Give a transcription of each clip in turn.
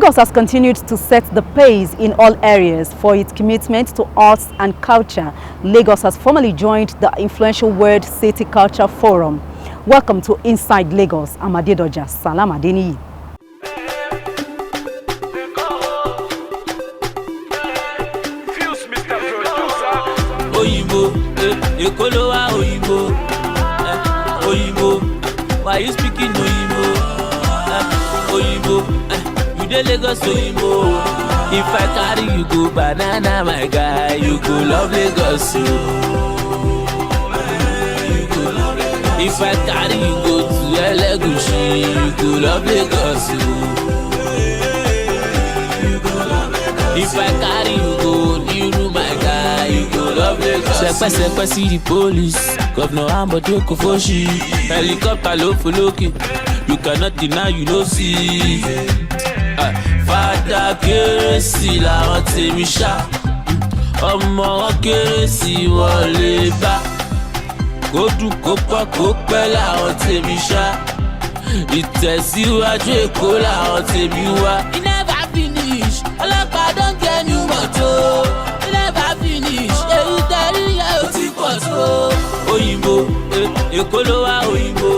Lagos has continued to set the pace in all areas for its commitment to arts and culture. Lagos has formally joined the influential World City Culture Forum. Welcome to Inside Lagos. I'm Adedoja Salam Adeniyi. Why you speaking Oyinbo? Oyinbo, you dey Lagos Oyinbo. If I carry you go banana, my guy, you go love Lagos. If I carry you go to Elegushi, you go love Lagos. If I carry you go Niru, my guy, you go love Lagos. Sepe see the police, Governor Ambode Kofoshi, helicopter low for Loki. You cannot deny, you know see. Father Keresi la ante misha. Ọmọ Keresi wọlé bá. Kodu kopa kope la ante misha. Ìtẹ̀síwájú Èkó la ante miwa. It never finish. Ọlọ́pàá don get new motor. It never finish. Èyí tẹ̀rí yẹ ó ti pọ̀ tó. Oyinbo, Èkó ló wá Oyinbo.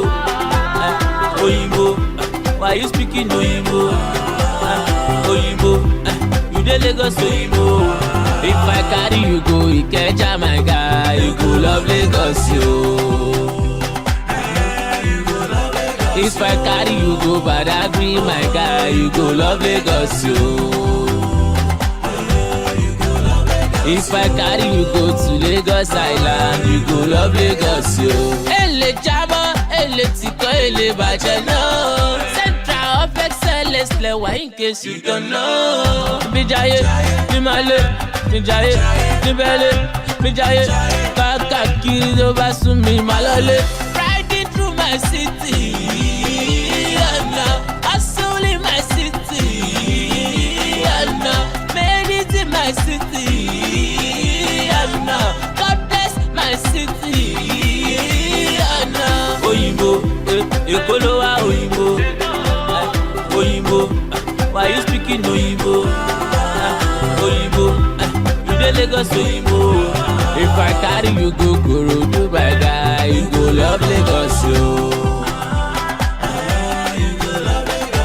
Oyinbo, why you speaking Oyinbo? Oyinbo, you dey Lagos Oyinbo. If I carry you go Ikeja, my guy, you go love Lagos, yo. If I carry you go Badagry, my guy, you go love Lagos, yo. If I carry you go to Lagos Island, you go love Lagos, yo. Ele Jamo, ele Tiko, ele Bajano. Central of Excellence, lewa in case you don't know. Bijaye, Nimale, Bijaye, Nibele, Bijaye, Kakakiri do basumi malole. Riding through my city, and now hustle in my city, and now made it in my city, and now God bless my city, and now Oyinbo, Èkó ló wá Oyinbo, Oyinbo, why you speaking Oyinbo? Oyinbo, you dey Lagos Oyinbo. If I carry you go Korodu, my guy, you go love Lagos, yo.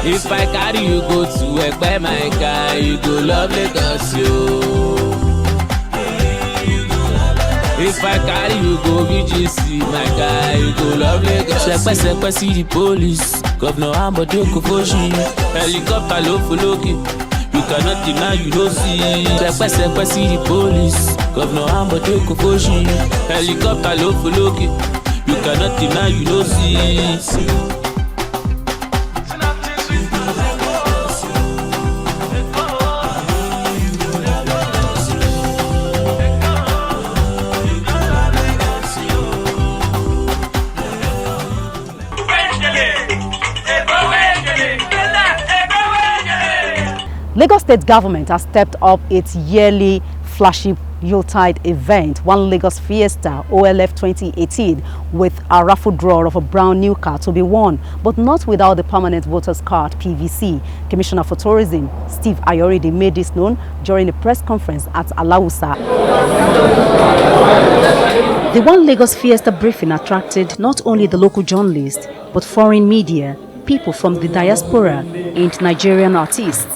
If I carry you go to Ekpe, my guy, you go love Lagos, yo. If I carry you go VGC, my guy, you go love Lagos. Sepe see the police, Governor Ambode Kofoshi, helicopter low for Loki. You cannot deny, you don't see. Sepe see the police, Governor Ambode Kofoshi, helicopter low for Loki. You cannot deny, you don't see. Lagos State government has stepped up its yearly flashy Yuletide event, One Lagos Fiesta OLF 2018, with a raffle draw of a brand new car to be won, but not without the permanent voters card (PVC). Commissioner for Tourism Steve Ayoride made this known during a press conference at Alausa. The One Lagos Fiesta briefing attracted not only the local journalists but foreign media, people from the diaspora, and Nigerian artists.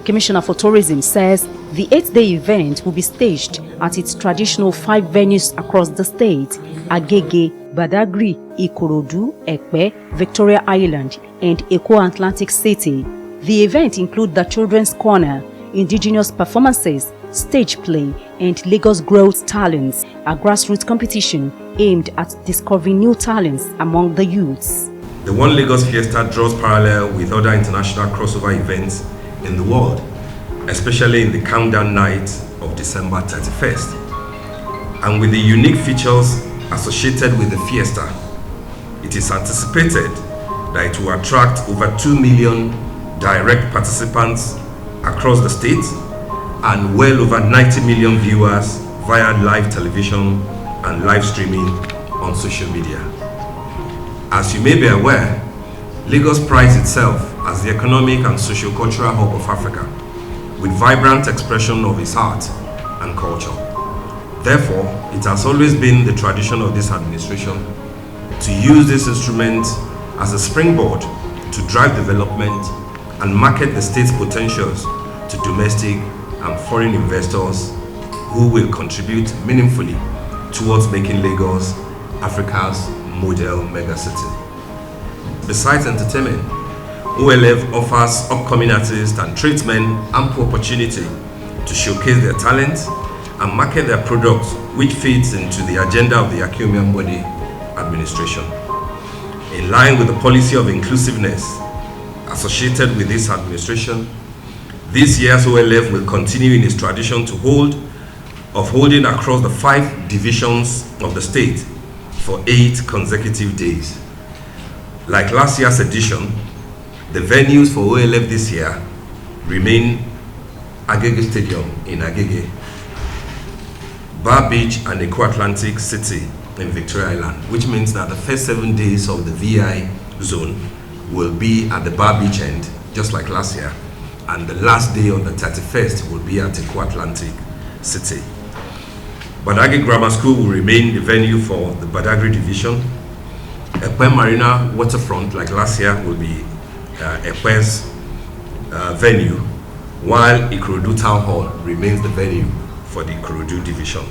Commissioner for Tourism says the 8-day event will be staged at its traditional 5 venues across the state: Agege, Badagry, Ikorodu, Ekpe, Victoria Island, and Eko Atlantic City. The event includes the Children's Corner, indigenous performances, stage play, and Lagos Growth Talents, a grassroots competition aimed at discovering new talents among the youths. The One Lagos Fiesta draws parallel with other international crossover events in the world, especially in the countdown night of December 31st. And with the unique features associated with the Fiesta, it is anticipated that it will attract over 2 million direct participants across the state and well over 90 million viewers via live television and live streaming on social media. As you may be aware, Lagos prides itself as the economic and socio-cultural hub of Africa, with vibrant expression of its art and culture. Therefore, it has always been the tradition of this administration to use this instrument as a springboard to drive development and market the state's potentials to domestic and foreign investors who will contribute meaningfully towards making Lagos Africa's model megacity. Besides entertainment, OLF offers upcoming artists and tradesmen ample opportunity to showcase their talents and market their products, which fits into the agenda of the Akume Body administration. In line with the policy of inclusiveness associated with this administration, this year's OLF will continue in its tradition of holding across the 5 divisions of the state for 8 consecutive days. Like last year's edition, the venues for OLF this year remain Agege Stadium in Agege, Bar Beach and Eco Atlantic City in Victoria Island, which means that the first 7 days of the VI zone will be at the Bar Beach end, just like last year, and the last day on the 31st will be at Eco Atlantic City. Badagry Grammar School will remain the venue for the Badagry division. Ekpe Marina Waterfront, like last year, will be Ekpe's venue, while Ikorodu Town Hall remains the venue for the Ikorodu division.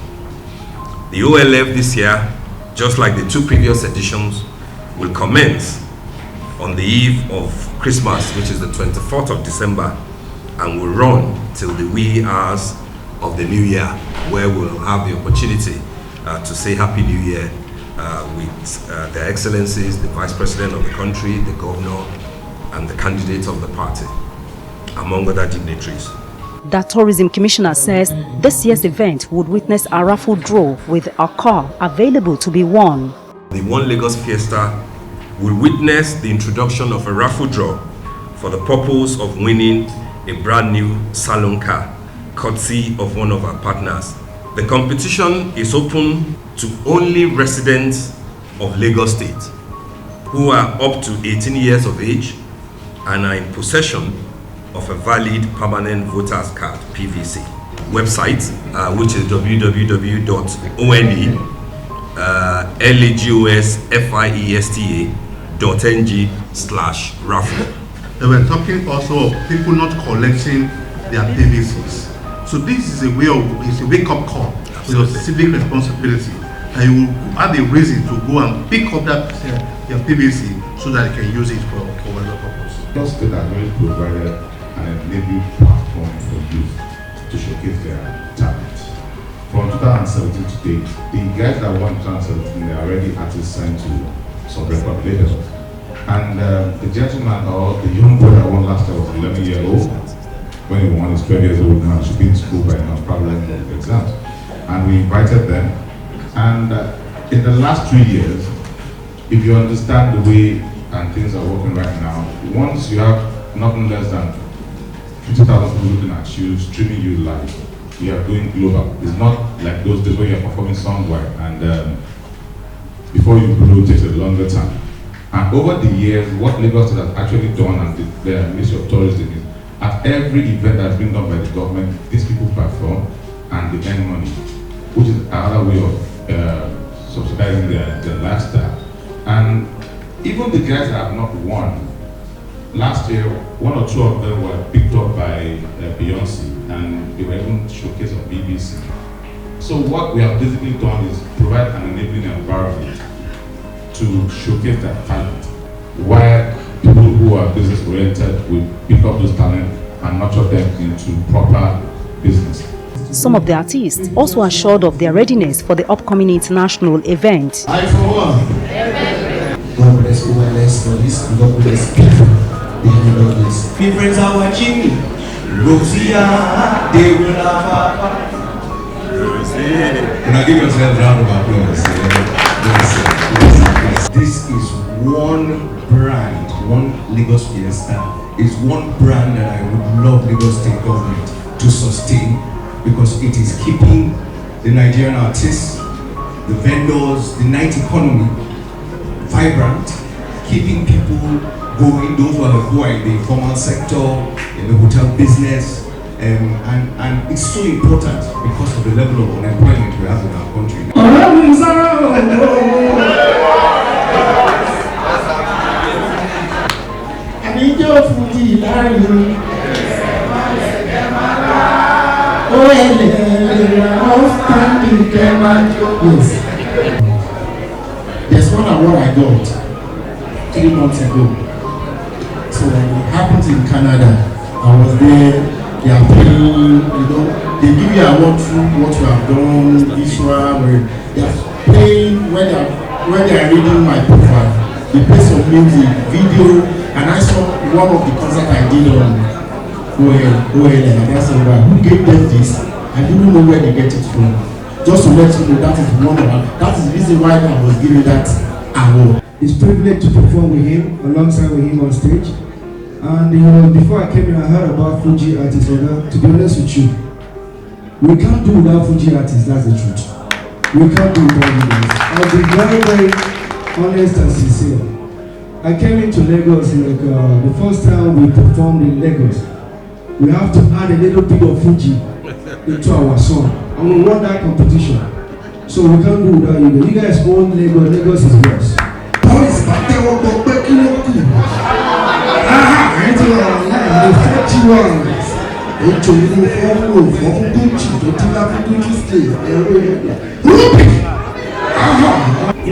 The OLF this year, just like the 2 previous editions, will commence on the eve of Christmas, which is the 24th of December, and will run till the wee hours of the new year, where we'll have the opportunity to say Happy New Year with their excellencies, the Vice President of the country, the governor, and the candidate of the party, among other dignitaries. The Tourism Commissioner says this year's event would witness a raffle draw with a car available to be won. The One Lagos Fiesta will witness the introduction of a raffle draw for the purpose of winning a brand new salon car, courtesy of one of our partners. The competition is open to only residents of Lagos State who are up to 18 years of age and are in possession of a valid permanent voters card (PVC). Website, which is www.onelagosfiesta.ng/raffle. They were talking also of people not collecting their PVCs. So this is a wake-up call to your civic responsibility, and you will have a reason to go and pick up that your PVC so that you can use it for whatever purpose. Lagos State has already provided an enabling platform for youth to showcase their talent. From 2017 to date, the guys that won 2017 are already artists signed to some record labels. And the gentleman or the young boy that won last year was 11 years old. When he won, he's 12 years old now, should be in school by now, probably in the exams. And we invited them. And in the last 2 years, if you understand the way and things are working right now, once you have nothing less than 50,000 people looking at you, streaming you live, you are going global. It's not like those days when you're performing somewhere and before you blow, it takes a longer time. And over the years, what Lagos has actually done, and the Ministry of Tourism, is at every event that's been done by the government, these people perform and they earn money, which is another way of subsidizing their lifestyle. And even the guys that have not won, last year, 1 or 2 of them were picked up by Beyonce, and they were even showcased on BBC. So what we have basically done is provide an enabling environment to showcase their talent, while people who are business-oriented will pick up those talent and nurture them into proper business. Some of the artists also assured of their readiness for the upcoming international event. I for one. God bless OLS for this. God bless people behind all this. My friends are watching me. Rosia, they will have Can I give yourself a round of applause? This is one brand, one Lagos Fiesta, is one brand that I would love Lagos State government to sustain, because it is keeping the Nigerian artists, the vendors, the night economy vibrant, keeping people going, those who are in the informal sector, in the hotel business, and it's so important because of the level of unemployment we have in our country. There's one award I got 3 months ago. So it happened in Canada. I was there. They are paying, they give you an award through what you have done, visual. They are playing when they are reading my profile. They play some music, video, and I saw one of the concerts I did on OL, and I said, well, who gave them this? I didn't know where they get it from. Just to let you know, that is one of that is the reason why I was given that award. It's privileged to perform with him, alongside with him on stage. And before I came in, I heard about Fuji artists. To be honest with you, we can't do without Fuji artists, that's the truth. We can't do without you guys. I'll be very, very honest and sincere. I came into Lagos, the first time we performed in Lagos. We have to add a little bit of Fuji into our song. And we won that competition. So we can't do without you guys. You guys own Lagos, Lagos is yours.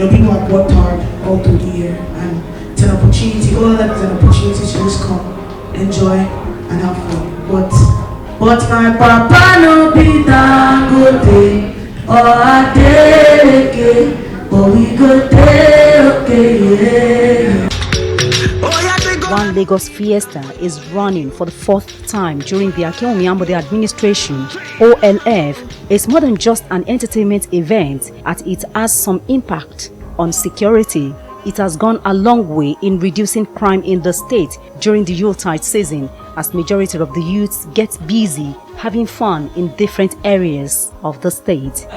People have worked hard all through the year, and it's an opportunity. All of that is an opportunity to just come, enjoy, and have fun. But my papa no be Dangote or Adeleke, but we go there, okay, yeah. One Lagos Fiesta is running for the 4th time during the Akeomi Ambode administration. OLF is more than just an entertainment event, as it has some impact on security. It has gone a long way in reducing crime in the state during the Yuletide season, as majority of the youths get busy having fun in different areas of the state.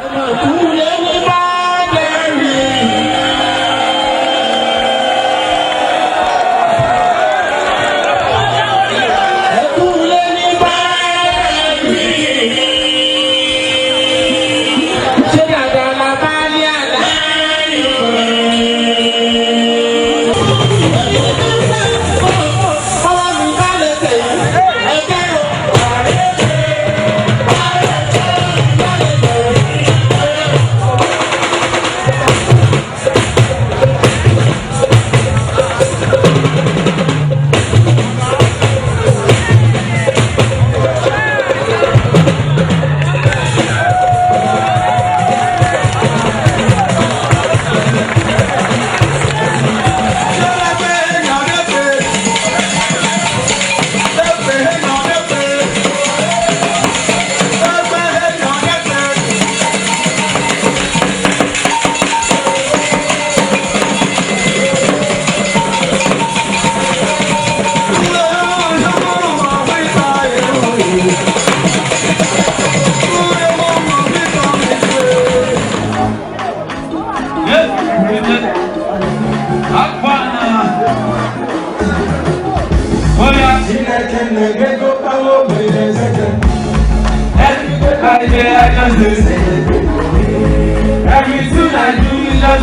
Everything I do is just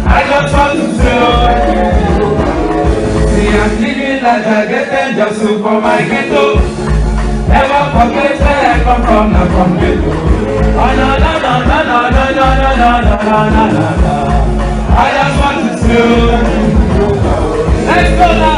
I just want to say, see, I'm living like I get just for my ghetto. Never forget where I come from, not from ghetto. Oh no no no no no no no no no no no no no. I just want to say, let's go now.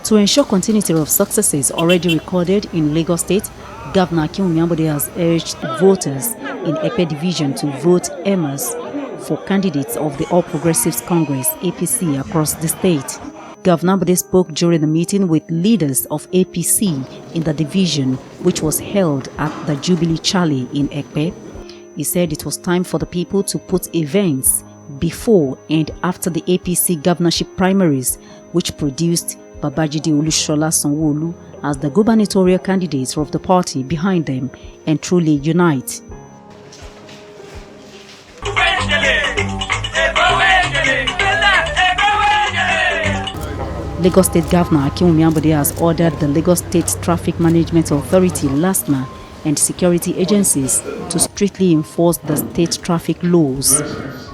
To ensure continuity of successes already recorded in Lagos State, Governor Akinwumi Ambode has urged voters in Ekpe Division to vote Emas for candidates of the All Progressives Congress (APC) across the state. Governor Ambode spoke during the meeting with leaders of APC in the division, which was held at the Jubilee Charlie in Ekpe. He said it was time for the people to put events before and after the APC governorship primaries, which produced Babajide Olusola Sanwo-Olu as the gubernatorial candidates of the party behind them and truly unite. Lagos State Governor Akinwumi Ambode has ordered the Lagos State Traffic Management Authority (LASTMA) and security agencies to strictly enforce the state traffic laws.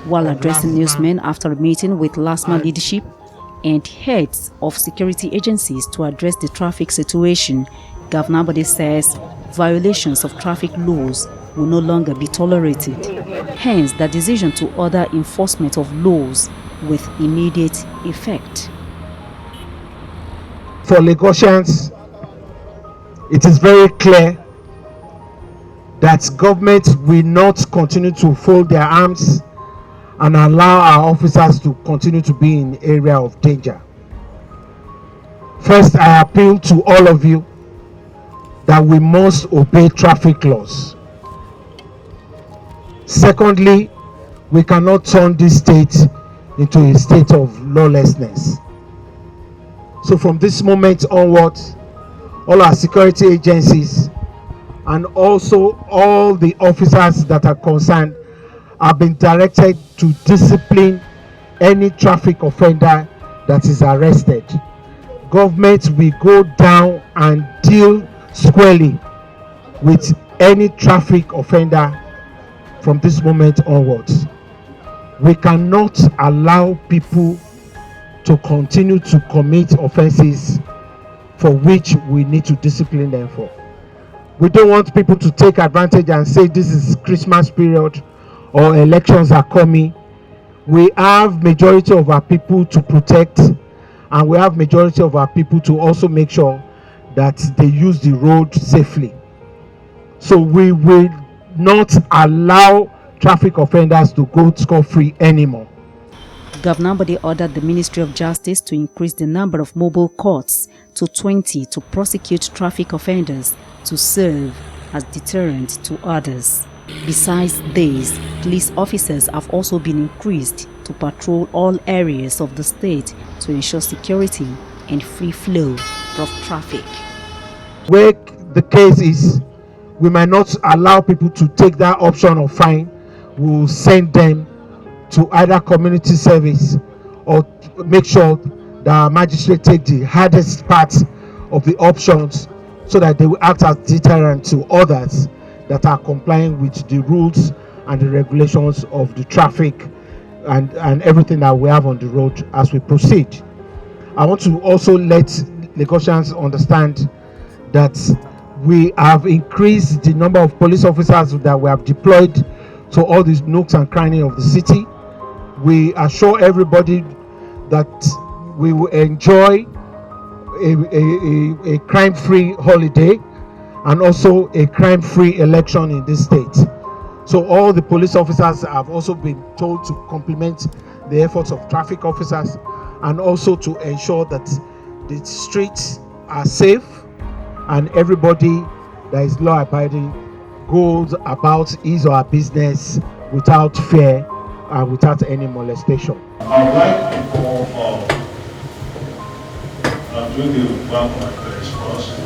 While addressing newsmen after a meeting with LASTMA leadership and heads of security agencies to address the traffic situation, Governor Ambode says violations of traffic laws will no longer be tolerated. Hence, the decision to order enforcement of laws with immediate effect. For Lagosians, it is very clear that government will not continue to fold their arms and allow our officers to continue to be in area of danger. First, I appeal to all of you that we must obey traffic laws. Secondly, we cannot turn this state into a state of lawlessness. So from this moment onwards, all our security agencies and also all the officers that are concerned have been directed to discipline any traffic offender that is arrested. Government will go down and deal squarely with any traffic offender from this moment onwards. We cannot allow people to continue to commit offenses for which we need to discipline them for. We don't want people to take advantage and say this is Christmas period or elections are coming. We have majority of our people to protect, and we have majority of our people to also make sure that they use the road safely. So we will not allow traffic offenders to go scot-free anymore. Governor Ambode ordered the Ministry of Justice to increase the number of mobile courts to 20 to prosecute traffic offenders to serve as deterrent to others. Besides this, police officers have also been increased to patrol all areas of the state to ensure security and free flow of traffic. Where the case is, we might not allow people to take that option of fine. We will send them to either community service or make sure the magistrate take the hardest part of the options so that they will act as deterrent to others that are complying with the rules and the regulations of the traffic and everything that we have on the road as we proceed. I want to also let Lagosians understand that we have increased the number of police officers that we have deployed to all these nooks and crannies of the city. We assure everybody that we will enjoy a crime-free holiday and also a crime-free election in this state. So all the police officers have also been told to complement the efforts of traffic officers and also to ensure that the streets are safe and everybody that is law-abiding goes about his or her business without fear and without any molestation. I would like people doing the work of my place for us to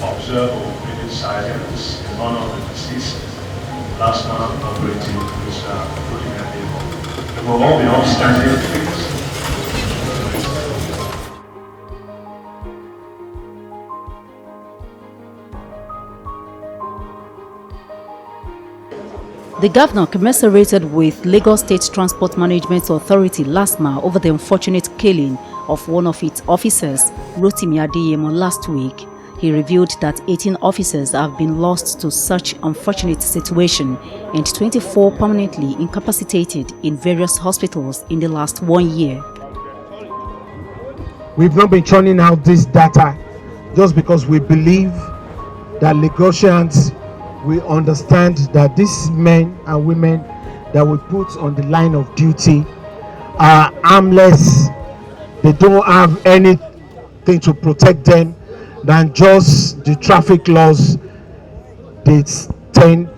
observe or create silence in honor of the deceased last man operating this putting a table. It will all be upstanding please. The governor commiserated with Lagos State Transport Management Authority (LASTMA) over the unfortunate killing of one of its officers, Rotimi Adeyemo, last week. He revealed that 18 officers have been lost to such unfortunate situation and 24 permanently incapacitated in various hospitals in the last 1 year. We've not been churning out this data just because we believe that Lagosians will understand that these men and women that we put on the line of duty are armless. They don't have anything to protect them than just the traffic laws they tend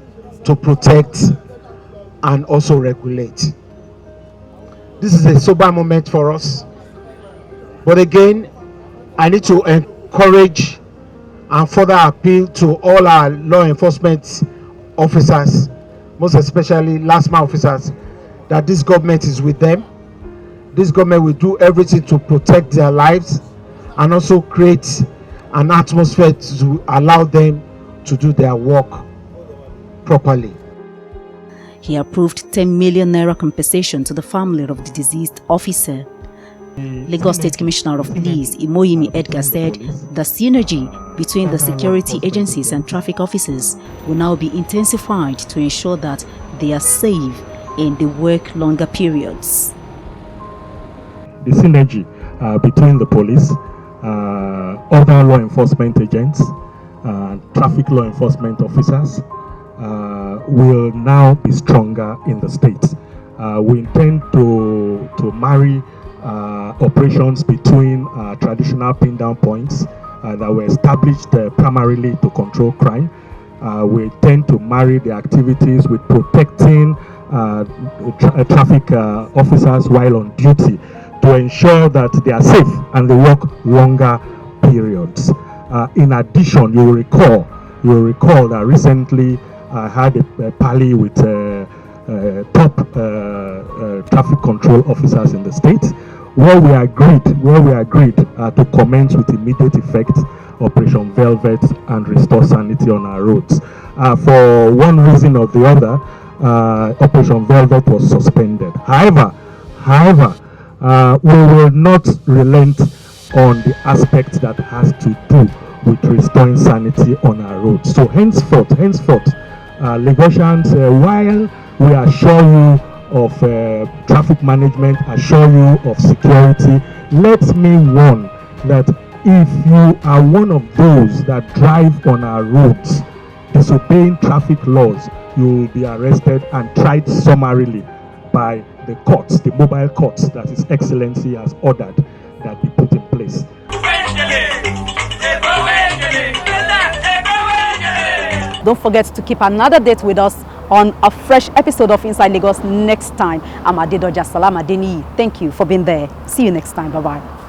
to protect and also regulate. This is a sober moment for us. But again, I need to encourage and further appeal to all our law enforcement officers, most especially last mile officers, that this government is with them. This government will do everything to protect their lives and also create an atmosphere to allow them to do their work properly. He approved 10 million naira compensation to the family of the deceased officer. Lagos State Commissioner of Police Imoyimi Edgar said the synergy between the security agencies and traffic officers will now be intensified to ensure that they are safe and they work longer periods. The synergy between the police, other law enforcement agents, traffic law enforcement officers will now be stronger in the state. We intend to marry operations between traditional pin-down points that were established primarily to control crime. We intend to marry the activities with protecting traffic officers while on duty to ensure that they are safe and they work longer periods. In addition, you will recall that recently I had a parley with top traffic control officers in the state, where we agreed to commence with immediate effect Operation Velvet and restore sanity on our roads. For one reason or the other, Operation Velvet was suspended. However, we will not relent on the aspect that has to do with restoring sanity on our roads. So henceforth, Lagosians, while we assure you of traffic management, assure you of security, let me warn that if you are one of those that drive on our roads disobeying traffic laws, you will be arrested and tried summarily by the courts, the mobile courts that His Excellency has ordered that be put in place. Don't forget to keep another date with us on a fresh episode of Inside Lagos next time. I'm Adedoja Salam Adeniyi. Thank you for being there. See you next time. Bye-bye.